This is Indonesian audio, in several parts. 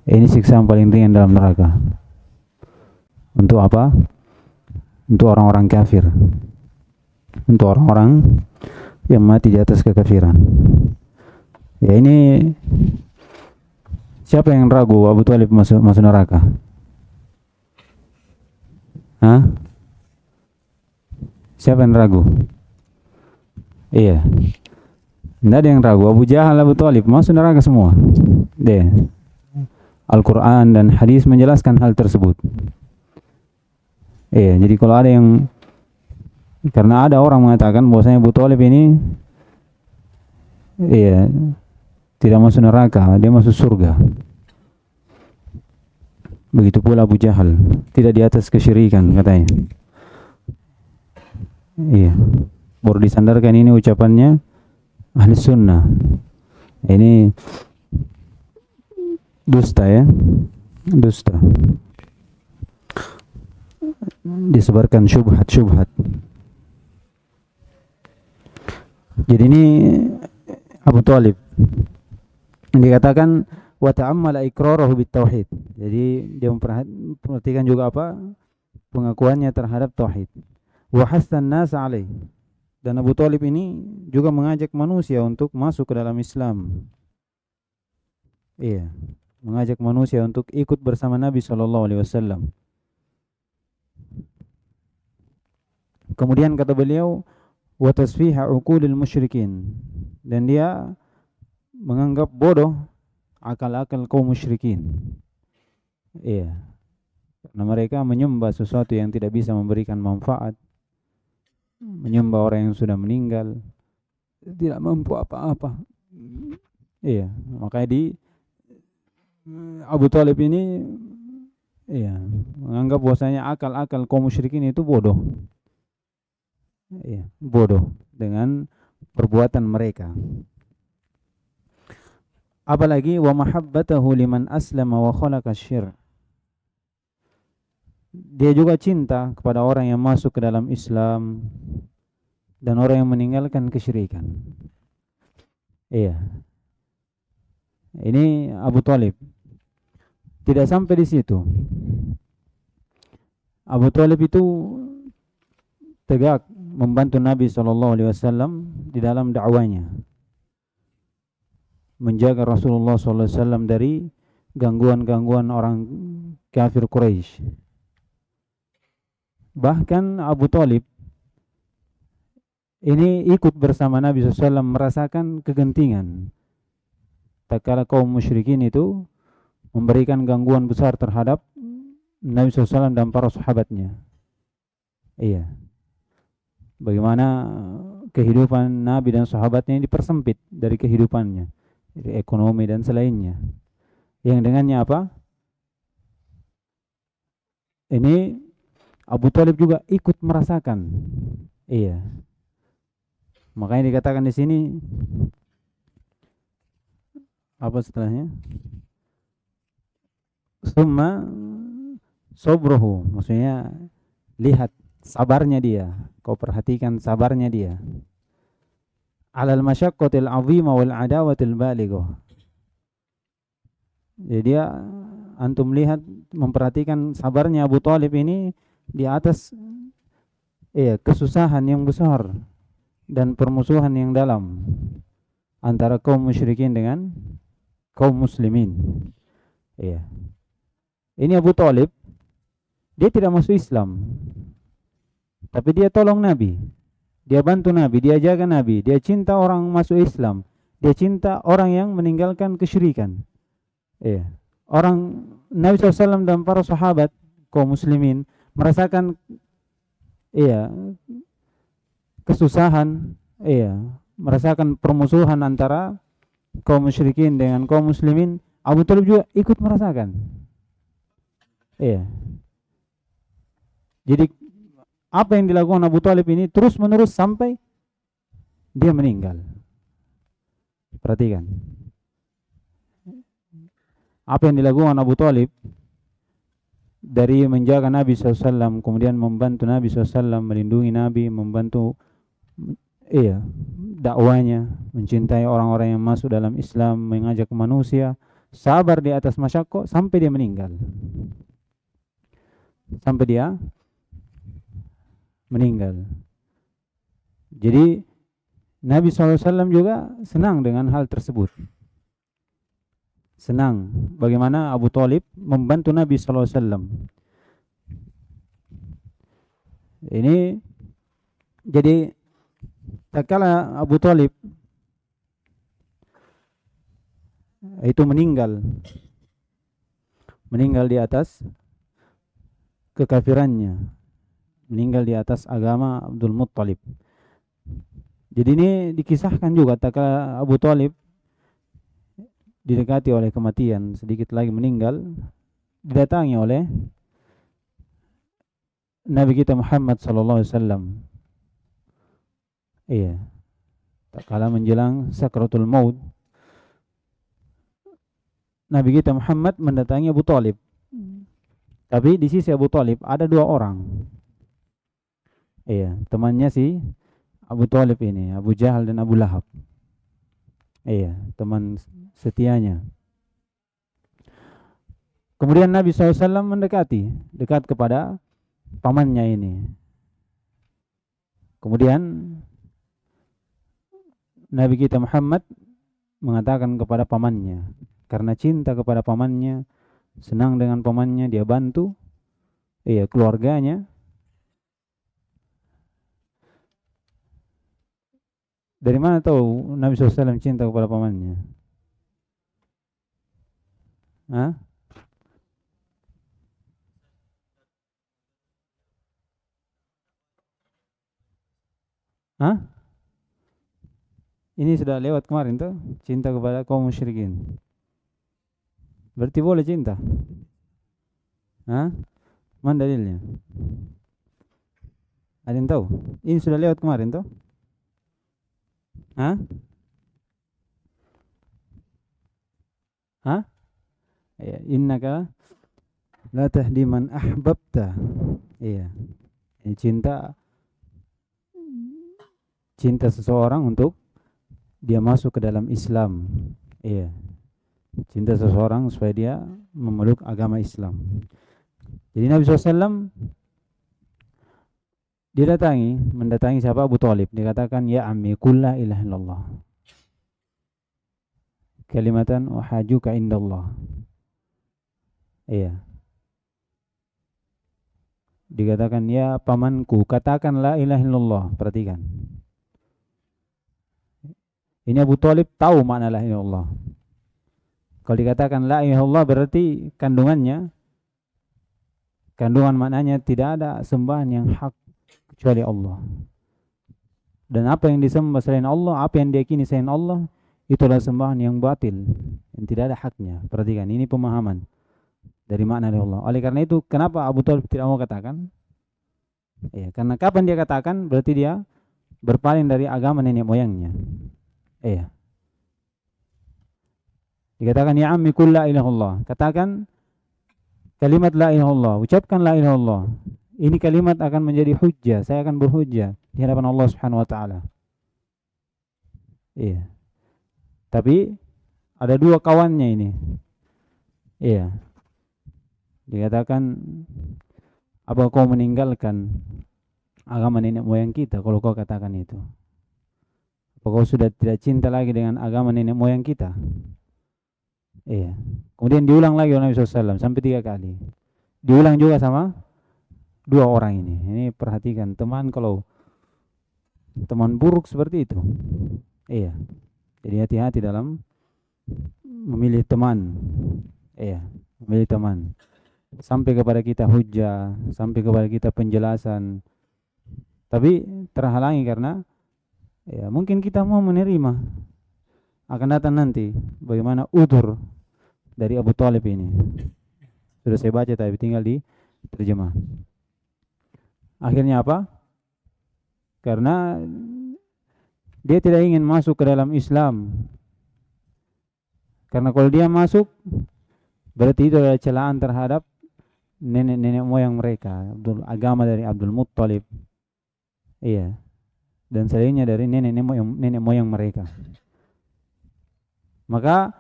Ini siksa yang paling ringan dalam neraka. Untuk apa? Untuk orang-orang kafir. Untuk orang-orang yang mati di atas kekafiran. Ya, ini siapa yang ragu Abu Thalib masuk neraka? Hah? Siapa yang ragu? Iya. Tidak ada yang ragu. Abu Jahal, Abu Thalib masuk neraka semua. Deh. Al-Quran dan hadis menjelaskan hal tersebut. Iya. Jadi kalau ada yang, karena ada orang mengatakan bahwasanya Abu Thalib ini, iya, tidak masuk neraka, dia masuk surga. Begitu pula Abu Jahal, tidak di atas kesyirikan katanya. Iya. Baru disandarkan ini ucapannya ahli sunnah. Ini dusta ya, dusta. Disebarkan syubhat-syubhat. Jadi ini Abu Thalib yang dikatakan wa ta'ammala iqrarahu bitauhid. Jadi dia memperhatikan juga apa? Pengakuannya terhadap tauhid. Wa hassan nas alaih. Dan Abu Thalib ini juga mengajak manusia untuk masuk ke dalam Islam. Iya, mengajak manusia untuk ikut bersama Nabi SAW. Kemudian kata beliau, wa tasfiha uqulil musyrikin. Dan dia menganggap bodoh akal-akal kaum musyrikin. Iya, karena mereka menyembah sesuatu yang tidak bisa memberikan manfaat, menyembah orang yang sudah meninggal, tidak mampu apa-apa. Iya, makanya di Abu Thalib ini, iya, menganggap bahwasanya akal-akal kaum musyrikin itu bodoh. Iya, bodoh dengan perbuatan mereka. Apalagi wa mahabbatahu liman aslama wa khalaqa syirk. Dia juga cinta kepada orang yang masuk ke dalam Islam dan orang yang meninggalkan kesyirikan. Iya. Ini Abu Thalib. Tidak sampai di situ. Abu Thalib itu tegak membantu Nabi SAW di dalam dakwanya, menjaga Rasulullah SAW dari gangguan-gangguan orang kafir Quraisy. Bahkan Abu Thalib ini ikut bersama Nabi SAW merasakan kegentingan tatkala kaum musyrikin itu memberikan gangguan besar terhadap Nabi SAW dan para sahabatnya. Iya. Bagaimana kehidupan Nabi dan sahabatnya dipersempit dari kehidupannya, dari ekonomi dan selainnya. Yang dengannya apa? Ini Abu Thalib juga ikut merasakan. Iya. Makanya dikatakan di sini apa setelahnya? Summa sobrohu, maksudnya lihat sabarnya dia. Kau perhatikan sabarnya dia. Alal masyaqqatil azimah wal adawatil balighah. Jadi dia, antum lihat, memperhatikan sabarnya Abu Thalib ini di atas kesusahan yang besar dan permusuhan yang dalam antara kaum musyrikin dengan kaum muslimin. Iya. Ini Abu Thalib, dia tidak masuk Islam, tapi dia tolong Nabi, dia bantu Nabi, dia jaga Nabi, dia cinta orang masuk Islam, dia cinta orang yang meninggalkan kesyirikan. Iya. Orang Nabi SAW dan para sahabat kaum muslimin merasakan kesusahan, merasakan permusuhan antara kaum musyrikin dengan kaum muslimin. Abu Thalib juga ikut merasakan. Iya. Jadi apa yang dilakukan Abu Thalib ini terus menerus sampai dia meninggal. Perhatikan. Apa yang dilakukan Abu Thalib dari menjaga Nabi SAW, kemudian membantu Nabi SAW, melindungi Nabi, membantu dakwanya, mencintai orang-orang yang masuk dalam Islam, mengajak manusia sabar di atas masyakko sampai dia meninggal. Sampai dia meninggal. Jadi Nabi SAW juga senang dengan hal tersebut. Senang bagaimana Abu Thalib membantu Nabi SAW. Ini jadi tatkala Abu Thalib itu meninggal di atas kekafirannya, meninggal di atas agama Abdul Muttalib. Jadi ini dikisahkan juga tatkala Abu Thalib didekati oleh kematian, sedikit lagi meninggal, didatangi oleh Nabi kita Muhammad sallallahu alaihi wasallam. Iya. Tatkala menjelang sakratul maut, Nabi kita Muhammad mendatangi Abu Thalib. Tapi di sisi Abu Thalib ada 2 orang. Iya, temannya si Abu Thalib ini, Abu Jahal dan Abu Lahab. Iya, teman setianya. Kemudian Nabi SAW dekat kepada pamannya ini. Kemudian Nabi kita Muhammad mengatakan kepada pamannya, karena cinta kepada pamannya, senang dengan pamannya, dia bantu keluarganya. Dari mana tahu Nabi SAW cinta kepada pamannya? Hah? Hah? Ini sudah lewat kemarin tuh, cinta kepada kaum musyrikin. Berarti boleh cinta? Hah? Mana dalilnya? Ada yang tahu? Ini sudah lewat kemarin tuh? Hah? Hah? Ya, innaka la tahdi man ahbabta. Iya. Ini cinta seseorang untuk dia masuk ke dalam Islam. Iya. Cinta seseorang supaya dia memeluk agama Islam. Jadi Nabi SAW mendatangi siapa? Abu Thalib. Dikatakan, ya ammi qul la ilaha illallah kalimatan uhajuka indallah. Iya. Dikatakan, ya pamanku, katakan la ilaha illallah. Perhatikan. Ini Abu Thalib tahu makna la ilaha illallah. Kalau dikatakan la ilaha illallah berarti kandungan maknanya tidak ada sembahan yang hak kecuali Allah. Dan apa yang disembah selain Allah, apa yang diyakini selain Allah, itulah sembahan yang batil, yang tidak ada haknya. Perhatikan, ini pemahaman dari makna Allah. Oleh karena itu, kenapa Abu Thalib tidak mau katakan? Ya, karena kapan dia katakan, berarti dia berpaling dari agama nenek moyangnya. Iya. Dikatakan, ya ammi qul la ilaha illallah. Katakan kalimat la ilaha illallah, ucapkan la ilaha illallah. Ini kalimat akan menjadi hujjah, saya akan berhujjah di hadapan Allah Subhanahu wa taala. Iya. Tapi ada 2 kawannya ini. Iya. Dikatakan, apa kau meninggalkan agama nenek moyang kita kalau kau katakan itu? Apa kau sudah tidak cinta lagi dengan agama nenek moyang kita? Iya. Kemudian diulang lagi oleh Nabi SAW sampai 3 kali. Diulang juga sama 2 orang ini. Ini perhatikan teman, kalau teman buruk seperti itu. Iya. Jadi hati-hati dalam memilih teman. Iya, memilih teman. Sampai kepada kita hujjah, sampai kepada kita penjelasan. Tapi terhalangi karena mungkin kita mau menerima. Akan datang nanti bagaimana udzur dari Abu Thalib ini. Sudah saya baca tapi tinggal di terjemah. Akhirnya apa? Karena dia tidak ingin masuk ke dalam Islam. Karena kalau dia masuk, berarti itu adalah celaan terhadap nenek-nenek moyang mereka, agama dari Abdul Muttalib. Iya. Dan selainnya dari nenek moyang mereka. Maka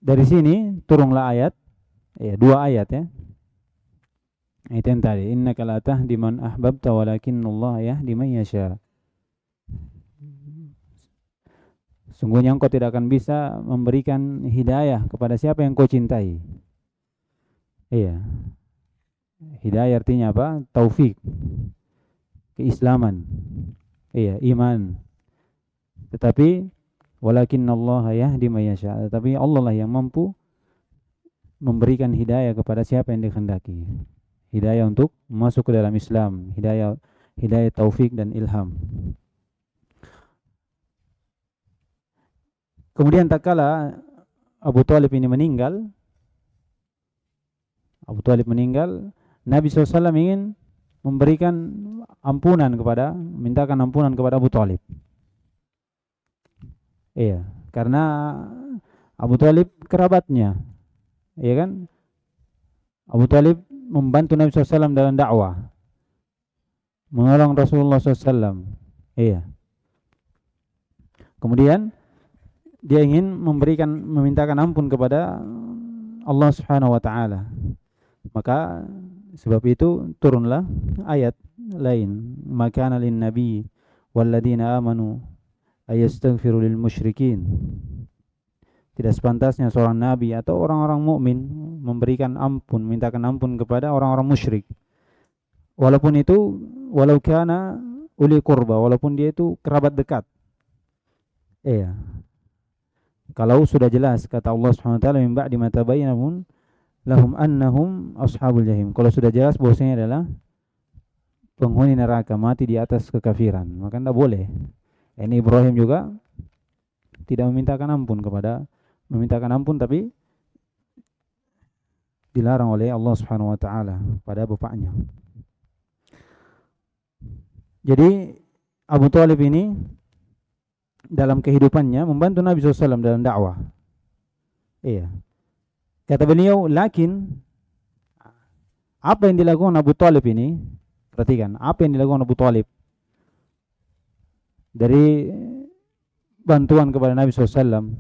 dari sini turunlah ayat, ya, 2 ayat ya. Itu yang tadi, innaka la tahdi man ahbabta walakinnallaha yahdi man yasha. Sungguhnya engkau tidak akan bisa memberikan hidayah kepada siapa yang kau cintai. Iya. Hidayah artinya apa? Taufik, keislaman. Iya, iman. Tetapi walakinnallaha yahdi man yasha. Tetapi Allah lah yang mampu memberikan hidayah kepada siapa yang dikehendaki. Hidayah untuk masuk ke dalam Islam, hidayah taufik dan ilham. Kemudian tatkala Abu Thalib ini meninggal, Nabi SAW ingin memberikan ampunan mintakan ampunan kepada Abu Thalib. Iya, karena Abu Thalib kerabatnya, iya kan? Abu Thalib membantu Nabi SAW dalam dakwah, menolong Rasulullah SAW. Iya. Kemudian dia ingin memintakan ampun kepada Allah Subhanahu wa taala. Maka sebab itu turunlah ayat lain, maka lin nabi walladzina amanu ayastaghfiru lil musyrikin. Tidak sepantasnya seorang nabi atau orang-orang mukmin mintakan ampun kepada orang-orang musyrik. Walau kana uli qurba, walaupun dia itu kerabat dekat. Iya. Kalau sudah jelas kata Allah Subhanahu wa taala min ba'di ma tabayyana lahum annahum ashabul jahim. Kalau sudah jelas bahwasanya adalah penghuni neraka, mati di atas kekafiran, maka tidak boleh. Ini Ibrahim juga tidak memintakan ampun tapi dilarang oleh Allah Subhanahu wa taala pada bapaknya. Jadi Abu Thalib ini dalam kehidupannya membantu Nabi SAW dalam dakwah. Iya. Kata beliau, lakin apa yang dilakukan Abu Thalib ini? Perhatikan, apa yang dilakukan Abu Thalib dari bantuan kepada Nabi SAW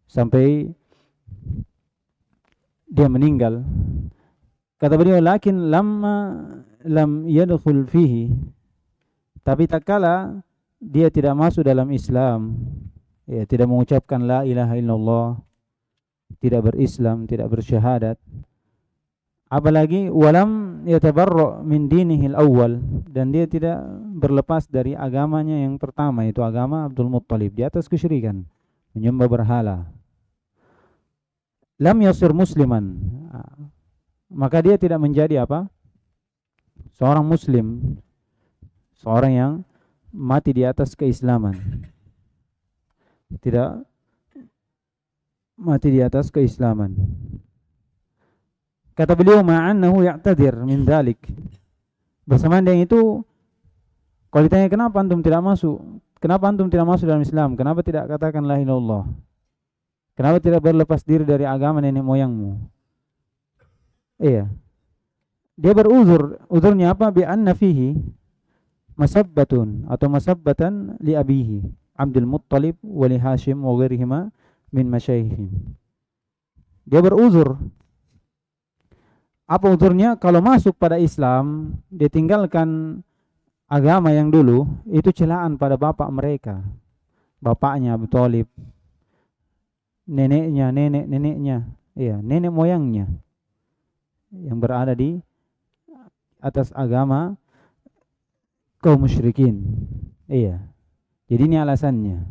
sampai dia meninggal. Kata beliau, lakin lam yadkhul fihi. Tapi tak kala dia tidak masuk dalam Islam, ya, tidak mengucapkan la ilaha illallah, tidak berislam, tidak bersyahadat, apalagi walam yatabarra min dinihil awal, dan dia tidak berlepas dari agamanya yang pertama, itu agama Abdul Muttalib, di atas kesyirikan, menyembah berhala. Lam yasir musliman, maka dia tidak menjadi apa? Seorang muslim, seorang yang mati di atas keislaman, tidak mati di atas keislaman. Kata beliau, ma'annahu ya'tadir min dhalik. Bersamaan dengan itu, kalau ditanya kenapa antum tidak masuk dalam Islam, kenapa tidak katakan la ilaha illallah, kenapa tidak berlepas diri dari agama nenek moyangmu? Iya, dia beruzur. Uzurnya apa? Bi anna fihi masabbatun atau masabbatan li abihi Abdul Muttalib wa li Hashim wa ghairihima min masyaihim. Dia beruzur. Apa uzurnya? Kalau masuk pada Islam, dia tinggalkan agama yang dulu, itu celaan pada bapak mereka, bapaknya Abu Thalib, neneknya, iya, nenek moyangnya yang berada di atas agama kaum musyrikin. Iya. Jadi ini alasannya.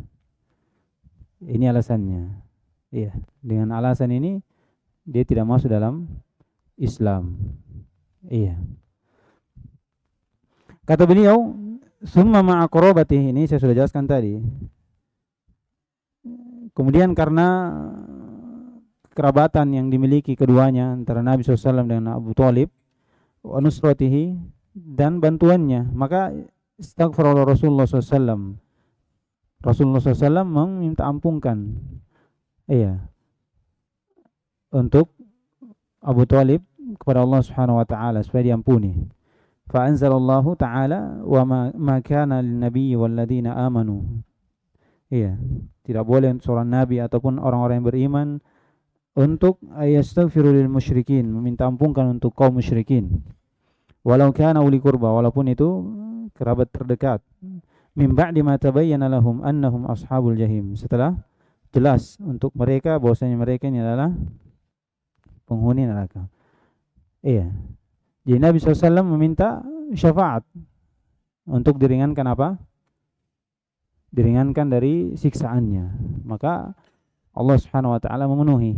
Iya. Dengan alasan ini dia tidak masuk dalam Islam. Iya. Kata beliau, summa ma'a qurabatihi, ini saya sudah jelaskan tadi. Kemudian karena kerabatan yang dimiliki keduanya antara Nabi SAW dengan Abu Thalib, wa nusratihi, dan bantuannya, maka istaghfara Rasulullah SAW. Rasulullah SAW meminta ampunkan, iya, untuk Abu Thalib kepada Allah Subhanahu wa taala supaya diampuni. Fa anzalallahu ta'ala wa ma kana lin nabiyyi wal ladina amanu Iya, tidak boleh untuk seorang nabi ataupun orang-orang yang beriman untuk yastaghfiru lil musyrikin, meminta ampunkan untuk kaum musyrikin. Walau kana uli qurba, walaupun itu kerabat terdekat. Min ba'di ma tabayyana lahum annahum ashabul jahim. Setelah jelas untuk mereka bahwasanya mereka ini adalah penghuni neraka. Iya. Jadi Nabi SAW meminta syafaat untuk diringankan apa? Diringankan dari siksaannya. Maka Allah Subhanahu wa taala memenuhi.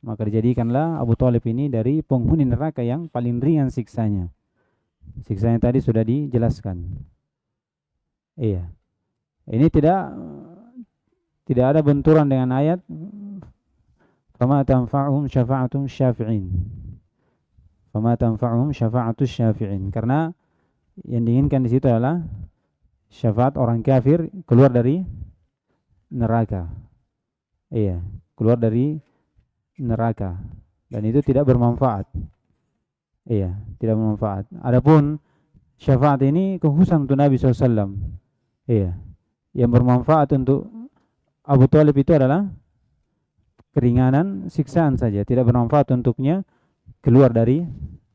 Maka dijadikanlah Abu Thalib ini dari penghuni neraka yang paling ringan siksanya. Siksanya tadi sudah dijelaskan. Iya. Ini tidak ada benturan dengan ayat fama tanfa'uhum syafa'atum syafi'in. Fama tanfa'uhum syafa'atus syafi'in. Karena yang diinginkan di situ adalah syafaat orang kafir keluar dari neraka. Iya, keluar dari neraka. Dan itu tidak bermanfaat. Iya, tidak bermanfaat. Adapun syafaat ini kekhususan untuk Nabi SAW. Iya, yang bermanfaat untuk Abu Thalib itu adalah keringanan siksaan saja, tidak bermanfaat untuknya keluar dari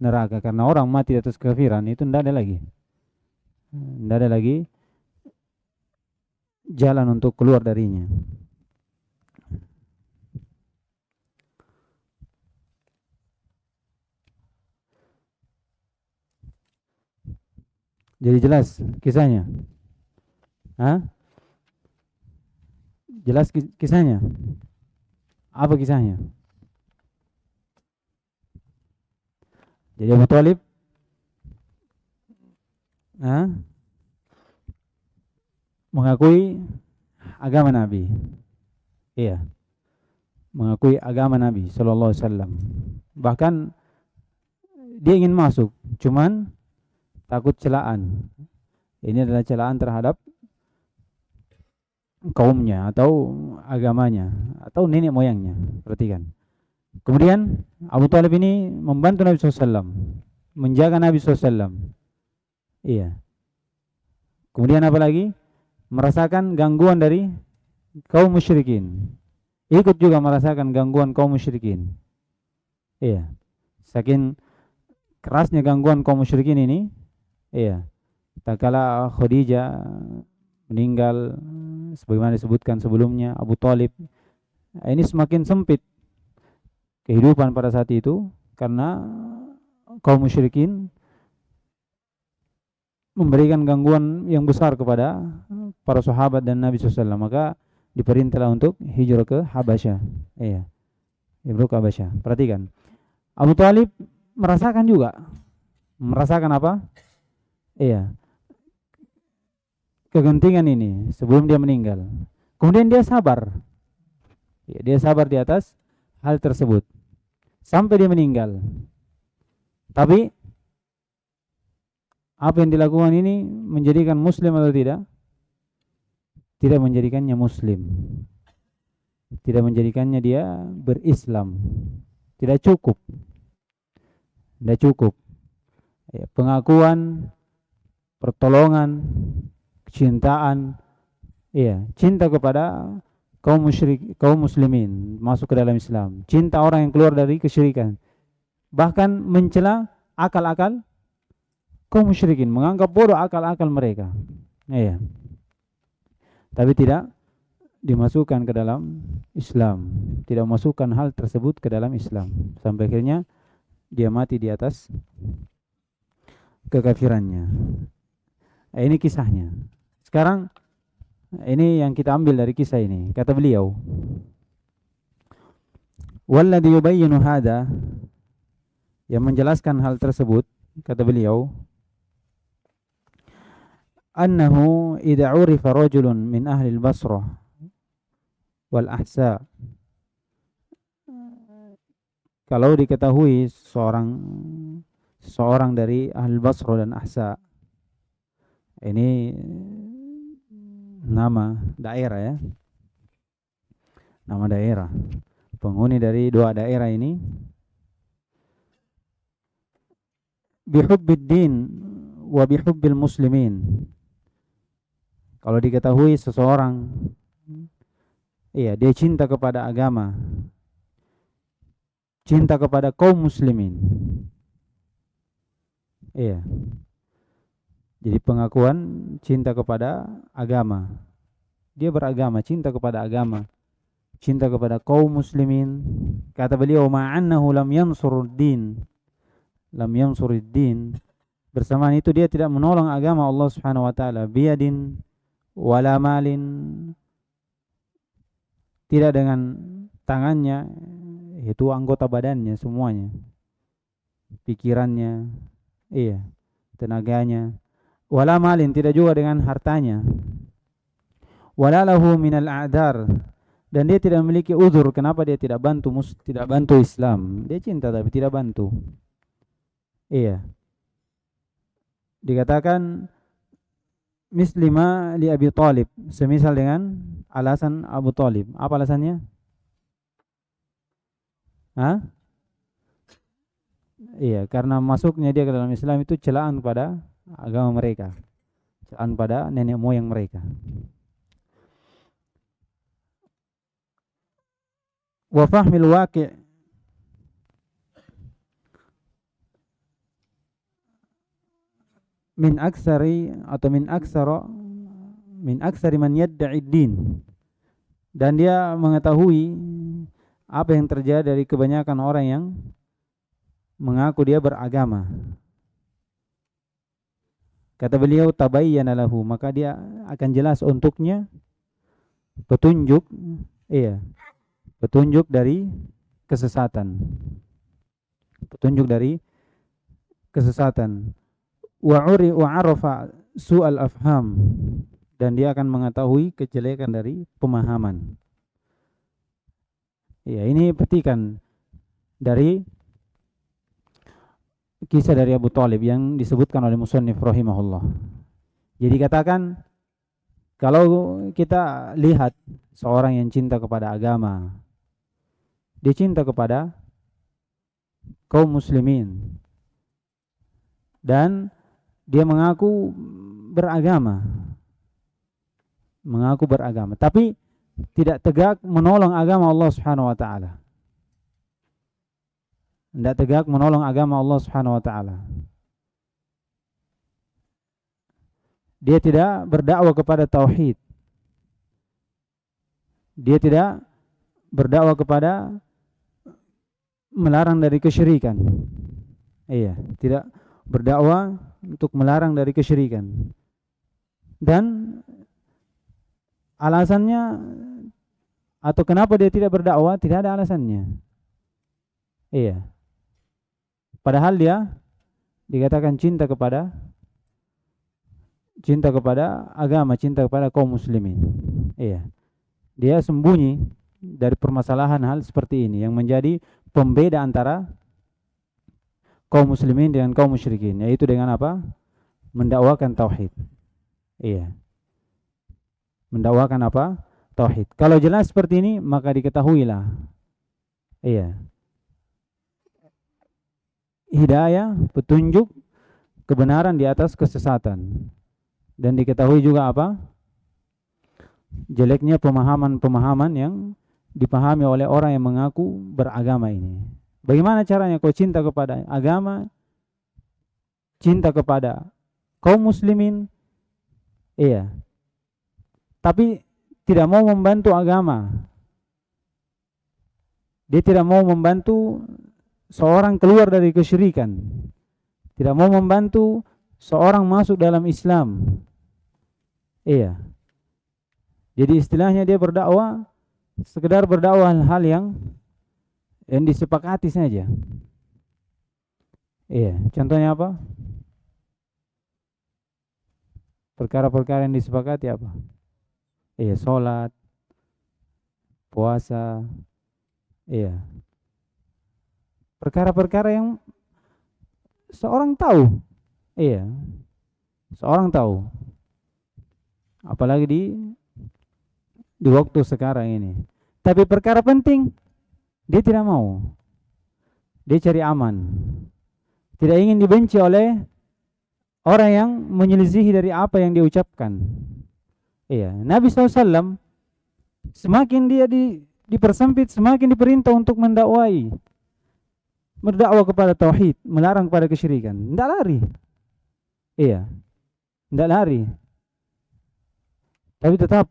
neraka. Karena orang mati atas kekafiran itu tidak ada lagi jalan untuk keluar darinya. Jadi jelas kisahnya? Hah? Jelas kisahnya? Apa kisahnya? Jadi Abu Thalib mengakui agama Nabi. Iya. Mengakui agama Nabi sallallahu alaihi wasallam. Bahkan dia ingin masuk, cuman takut celaan. Ini adalah celaan terhadap kaumnya atau agamanya atau nenek moyangnya. Perhatikan. Kemudian Abu Thalib ini membantu Nabi SAW, menjaga Nabi SAW. Iya. Kemudian apa lagi? Merasakan gangguan dari kaum musyrikin. Ikut juga merasakan gangguan kaum musyrikin. Iya. Saking kerasnya gangguan kaum musyrikin ini, iya. Tak kala Khadijah meninggal sebagaimana disebutkan sebelumnya, Abu Thalib ini semakin sempit kehidupan pada saat itu karena kaum musyrikin memberikan gangguan yang besar kepada para sahabat dan Nabi SAW. Maka diperintahlah untuk hijrah ke Habasyah. Iya. Hijrah ke Habasyah. Perhatikan. Abu Thalib merasakan juga. Merasakan apa? Iya. Kegentingan ini sebelum dia meninggal. Kemudian dia sabar. Ya, dia sabar di atas hal tersebut sampai dia meninggal. Tapi apa yang dilakukan ini menjadikan muslim atau tidak? Tidak menjadikannya muslim. Tidak menjadikannya dia berislam. Tidak cukup. Tidak cukup. Ya, pengakuan, pertolongan, kecintaan, iya, cinta kepada kaum musyrik, kaum muslimin masuk ke dalam Islam, cinta orang yang keluar dari kesyirikan, bahkan mencela akal-akal kaum musyrikin, menganggap bodoh akal-akal mereka. Iya. Tapi tidak dimasukkan ke dalam Islam, tidak masukkan hal tersebut ke dalam Islam sampai akhirnya dia mati di atas kekafirannya. Ini kisahnya. Sekarang ini yang kita ambil dari kisah ini. Kata beliau, walladhi yubayyinu hadha, yang menjelaskan hal tersebut, kata beliau, annahu idza urifa rajulun min ahli al-Basrah wal ahsa, kalau diketahui seorang dari ahli Basrah dan Ahsa, ini nama daerah ya, nama daerah, penghuni dari dua daerah ini, bihubbiddin din wa bihubbil muslimin, kalau diketahui seseorang Iya, dia cinta kepada agama, cinta kepada kaum muslimin. Iya. Jadi pengakuan cinta kepada agama. Dia beragama, cinta kepada agama, cinta kepada kaum muslimin. Kata beliau, ma'annahu lam yansuruddin. Lam yansuruddin. Bersamaan itu dia tidak menolong agama Allah Subhanahu wa taala biyadin wala malin. Tidak dengan tangannya, itu anggota badannya semuanya. Pikirannya, iya, tenaganya. Wala malin, tidak juga dengan hartanya. Wala lahu minal a'dar, dan dia tidak memiliki uzur kenapa dia tidak bantu Islam. Dia cinta tapi tidak bantu. Iya. Dikatakan mislima li Abi Thalib, semisal dengan alasan Abu Thalib. Apa alasannya? Hah? Iya, karena masuknya dia ke dalam Islam itu celaan pada agama mereka, celaan pada nenek moyang mereka. Wa fahmil waqi' min aksari man yadda'i din, dan dia mengetahui apa yang terjadi dari kebanyakan orang yang mengaku dia beragama. Kata beliau, tabayyana lahu, maka dia akan jelas untuknya petunjuk, iya, petunjuk dari kesesatan. Petunjuk dari kesesatan. Wa arafa su'al afham, dan dia akan mengetahui kejelekan dari pemahaman. Ya, ini petikan dari kisah dari Abu Thalib yang disebutkan oleh musannif rahimahullah. Jadi katakan, kalau kita lihat seorang yang cinta kepada agama, dia cinta kepada kaum muslimin, dan dia mengaku beragama, tapi tidak tegak menolong agama Allah Subhanahu wa taala. Tidak tegak menolong agama Allah Subhanahu wa taala. Dia tidak berdakwah kepada tauhid. Dia tidak berdakwah kepada melarang dari kesyirikan. Iya, tidak berdakwah untuk melarang dari kesyirikan. Dan alasannya atau kenapa dia tidak berdakwah, tidak ada alasannya. Iya. Padahal dia dikatakan cinta kepada agama, cinta kepada kaum muslimin. Iya. Dia sembunyi dari permasalahan hal seperti ini yang menjadi pembeda antara kaum muslimin dengan kaum musyrikin, yaitu dengan apa? Mendakwakan tauhid. Iya. Mendakwakan apa? Tauhid. Kalau jelas seperti ini, maka diketahuilah. Iya. Hidayah, petunjuk, kebenaran di atas kesesatan. Dan diketahui juga apa? Jeleknya pemahaman-pemahaman yang dipahami oleh orang yang mengaku beragama ini. Bagaimana caranya kau cinta kepada agama, cinta kepada kaum muslimin, iya, tapi tidak mau membantu agama. Dia tidak mau membantu seorang keluar dari kesyirikan, tidak mau membantu seorang masuk dalam Islam. Iya. Jadi istilahnya dia berdakwah, sekedar berdakwah hal yang disepakati saja. Iya, contohnya apa? Perkara-perkara yang disepakati apa? Iya, sholat, puasa, iya. Perkara-perkara yang seorang tahu. Iya. Seorang tahu. Apalagi di waktu sekarang ini. Tapi perkara penting dia tidak mau. Dia cari aman. Tidak ingin dibenci oleh orang yang menyelisihi dari apa yang dia ucapkan. Iya, Nabi SAW Semakin dia dipersempit, semakin diperintah untuk mendakwai, berdakwah kepada tauhid, melarang kepada kesyirikan. Tidak lari. Iya, tidak lari. Tapi tetap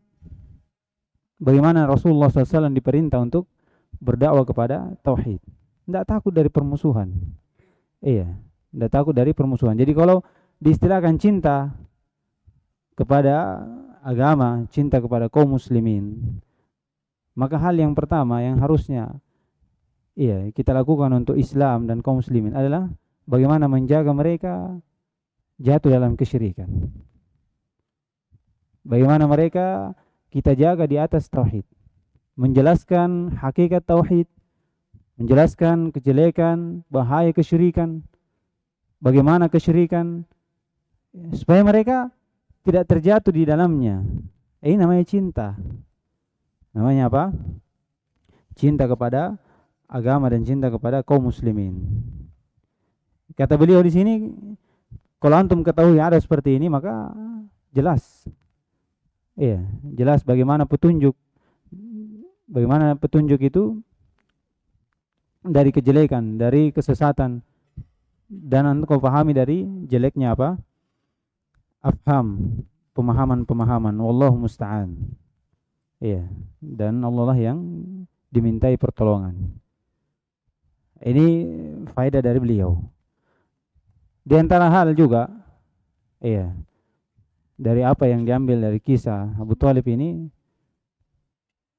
bagaimana Rasulullah SAW diperintah untuk berdakwah kepada tauhid. Tidak takut dari permusuhan. Iya, tidak takut dari permusuhan. Jadi kalau diistilahkan cinta kepada agama, cinta kepada kaum muslimin, maka hal yang pertama yang harusnya kita lakukan untuk Islam dan kaum muslimin adalah bagaimana menjaga mereka jatuh dalam kesyirikan. Bagaimana mereka kita jaga di atas tauhid. Menjelaskan hakikat tauhid, menjelaskan kejelekan, bahaya kesyirikan, bagaimana kesyirikan, supaya mereka tidak terjatuh di dalamnya. Ini namanya cinta. Namanya apa? Cinta kepada agama dan cinta kepada kaum muslimin. Kata beliau di sini, kalau antum ketahui ada seperti ini, maka jelas. Iya, jelas bagaimana petunjuk itu dari kejelekan, dari kesesatan, dan kau pahami dari jeleknya apa? Afham, pemahaman. Wallahu musta'an. Iya, dan Allah lah yang dimintai pertolongan. Ini faedah dari beliau. Di antara hal juga, dari apa yang diambil dari kisah Abu Thalib ini,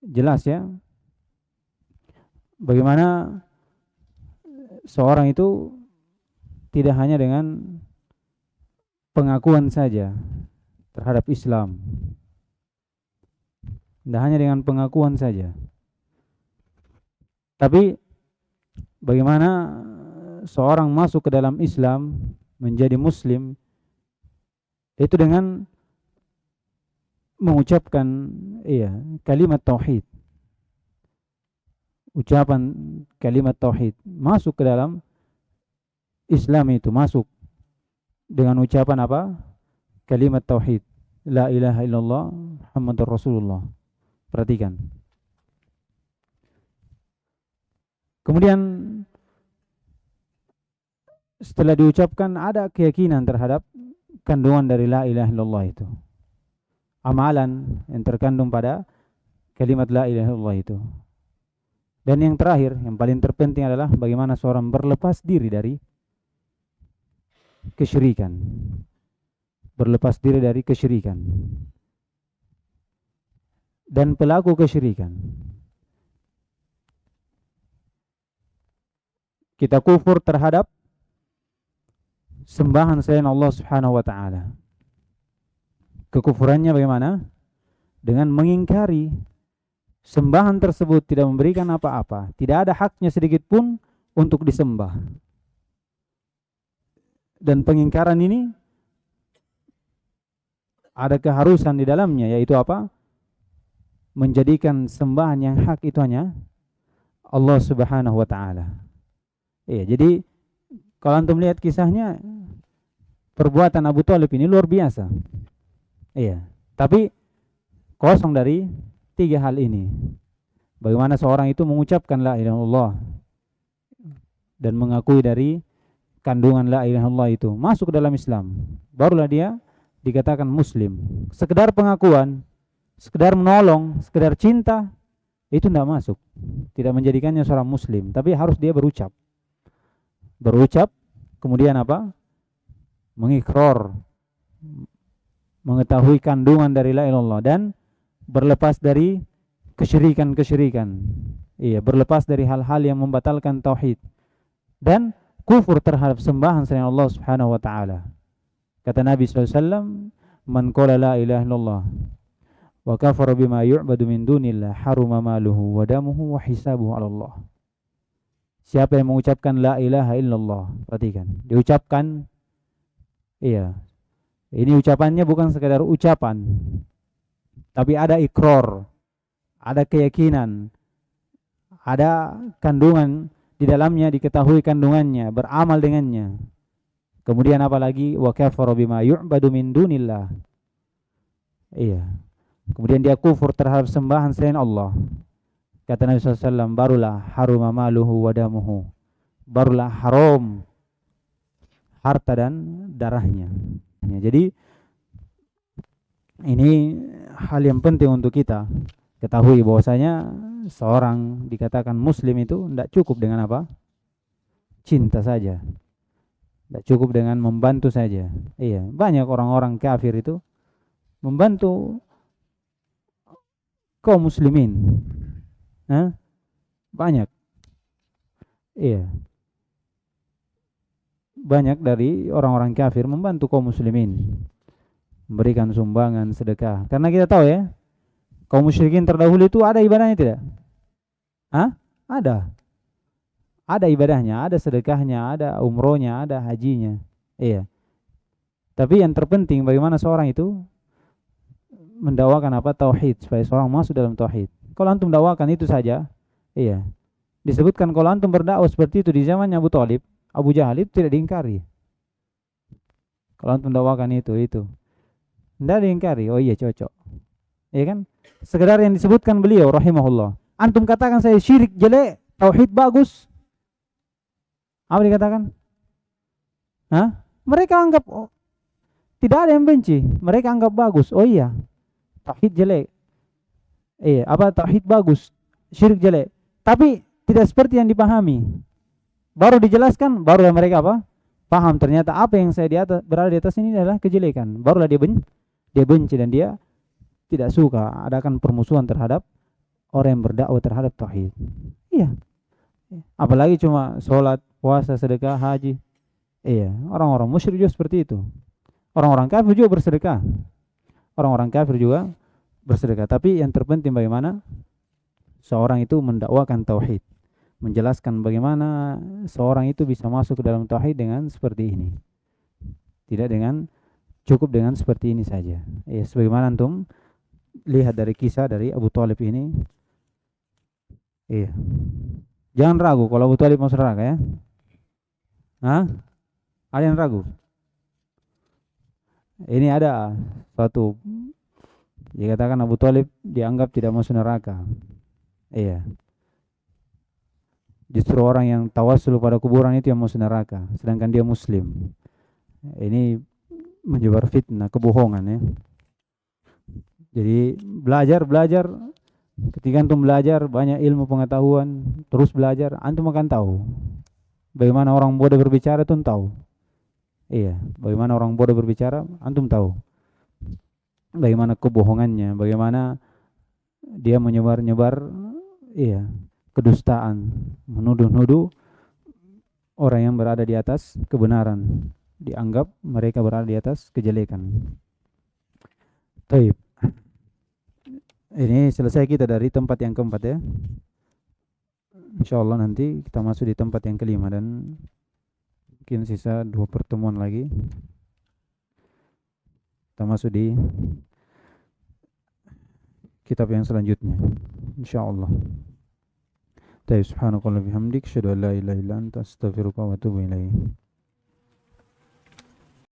jelas ya, bagaimana seorang itu tidak hanya dengan pengakuan saja terhadap Islam, tidak hanya dengan pengakuan saja, tapi bagaimana seorang masuk ke dalam Islam, menjadi muslim, itu dengan mengucapkan kalimat tauhid. Ucapan kalimat tauhid masuk ke dalam Islam, itu masuk dengan ucapan apa? Kalimat tauhid, la ilaha illallah Muhammadur Rasulullah. Perhatikan. Kemudian setelah diucapkan ada keyakinan terhadap kandungan dari la ilaha illallah itu, amalan yang terkandung pada kalimat la ilaha illallah itu. Dan yang terakhir, yang paling terpenting adalah bagaimana seorang berlepas diri dari kesyirikan. Berlepas diri dari kesyirikan. Dan pelaku kesyirikan, kita kufur terhadap sembahan selain Allah Subhanahu wa taala. Kekufurannya bagaimana? Dengan mengingkari sembahan tersebut tidak memberikan apa-apa, tidak ada haknya sedikit pun untuk disembah. Dan pengingkaran ini ada keharusan di dalamnya, yaitu apa? Menjadikan sembahan yang hak itu hanya Allah Subhanahu wa taala. Jadi kalau antum lihat kisahnya, perbuatan Abu Thalib ini luar biasa. Tapi kosong dari 3 hal ini. Bagaimana seorang itu mengucapkan la ilaha illallah dan mengakui dari kandungan la ilaha illallah itu, masuk ke dalam Islam, barulah dia dikatakan muslim. Sekedar pengakuan, sekedar menolong, sekedar cinta, itu tidak masuk, tidak menjadikannya seorang muslim. Tapi harus dia berucap, kemudian apa? Mengikrar, mengetahui kandungan dari la ilaha illallah, dan berlepas dari kesyirikan. Berlepas dari hal-hal yang membatalkan tauhid dan kufur terhadap sembahan selain Allah Subhanahu wa taala. Kata Nabi sallallahu alaihi wasallam, "Man qala la ilaha illallah wa kafara bima yu'badu min dunillah, haruma maluhu wa damuhu wa hisabuhu 'ala Allah." Siapa yang mengucapkan la ilaha illallah, perhatikan, diucapkan, ini ucapannya bukan sekadar ucapan, tapi ada ikrar, ada keyakinan, ada kandungan di dalamnya, diketahui kandungannya, beramal dengannya. Kemudian apalagi wa kafara bima yu'badu min dunillah. kemudian dia kufur terhadap sembahan selain Allah. Kata Nabi SAW, barulah haruma maluhu wa damuhu, barulah haram harta dan darahnya. Jadi ini hal yang penting untuk kita ketahui, bahwasanya seorang dikatakan muslim itu tidak cukup dengan apa? Cinta saja. Tidak cukup dengan membantu saja. Iya, banyak orang-orang kafir itu membantu kaum muslimin. Hah? Banyak. Iya. Banyak dari orang-orang kafir membantu kaum muslimin, memberikan sumbangan, sedekah. Karena kita tahu ya, kaum musyrikin terdahulu itu ada ibadahnya tidak? Hah? Ada. Ada ibadahnya, ada sedekahnya, ada umrohnya, ada hajinya. Iya. Tapi yang terpenting bagaimana seorang itu mendakwakan apa? Tauhid, supaya seorang masuk dalam tauhid. Kalau antum dakwakan itu saja, iya. Disebutkan kalau antum berdakwah seperti itu di zamannya Abu Thalib, Abu Jahal itu tidak diingkari. Kalau antum dakwakan itu. Tidak diingkari. Oh iya, cocok. Iya kan? Sekedar yang disebutkan beliau rahimahullah. Antum katakan saya syirik jelek, tauhid bagus. Apa dikatakan? Hah? Mereka anggap tidak ada yang benci. Mereka anggap bagus. Oh iya, tauhid jelek. Iya, apa tauhid bagus, syirik jelek. Tapi tidak seperti yang dipahami. Baru dijelaskan, barulah mereka apa? Paham ternyata apa yang saya berada di atas ini adalah kejelekan. Barulah dia benci dan dia tidak suka adakan permusuhan terhadap orang yang berdakwah terhadap tauhid. Iya. Apalagi cuma sholat, puasa, sedekah, haji. Iya, orang-orang musyrik juga seperti itu. Orang-orang kafir juga bersedekah. Orang-orang kafir juga bersedekah. Tapi yang terpenting bagaimana seorang itu mendakwakan tauhid, menjelaskan bagaimana seorang itu bisa masuk ke dalam tauhid dengan seperti ini. Tidak dengan cukup dengan seperti ini saja. Ya, sebagaimana antum lihat dari kisah dari Abu Thalib ini. Iya. Jangan ragu kalau Abu Thalib masuk neraka ya. Hah? Ada yang ragu? Ini ada suatu dikatakan Abu Thalib dianggap tidak masuk neraka. Iya. Justru orang yang tawassul pada kuburan itu yang masuk neraka, sedangkan dia muslim. Ini menyebar fitnah, kebohongan ya. Jadi belajar ketika antum belajar banyak ilmu pengetahuan, terus belajar, antum akan tahu bagaimana orang bodoh berbicara, antum tahu. Iya, bagaimana orang bodoh berbicara, antum tahu. Bagaimana kebohongannya, bagaimana dia menyebar-nyebar iya, kedustaan, menuduh-nuduh orang yang berada di atas kebenaran, dianggap mereka berada di atas kejelekan. Baik. Ini selesai kita dari tempat yang keempat ya. Insyaallah nanti kita masuk di tempat yang kelima dan mungkin sisa 2 pertemuan lagi. Kita masuk di kitab yang selanjutnya. Insyaallah. Subhanakallahumma bihamdik, asyhadu an la ilaha illa anta, astaghfiruka wa atubu ilaik.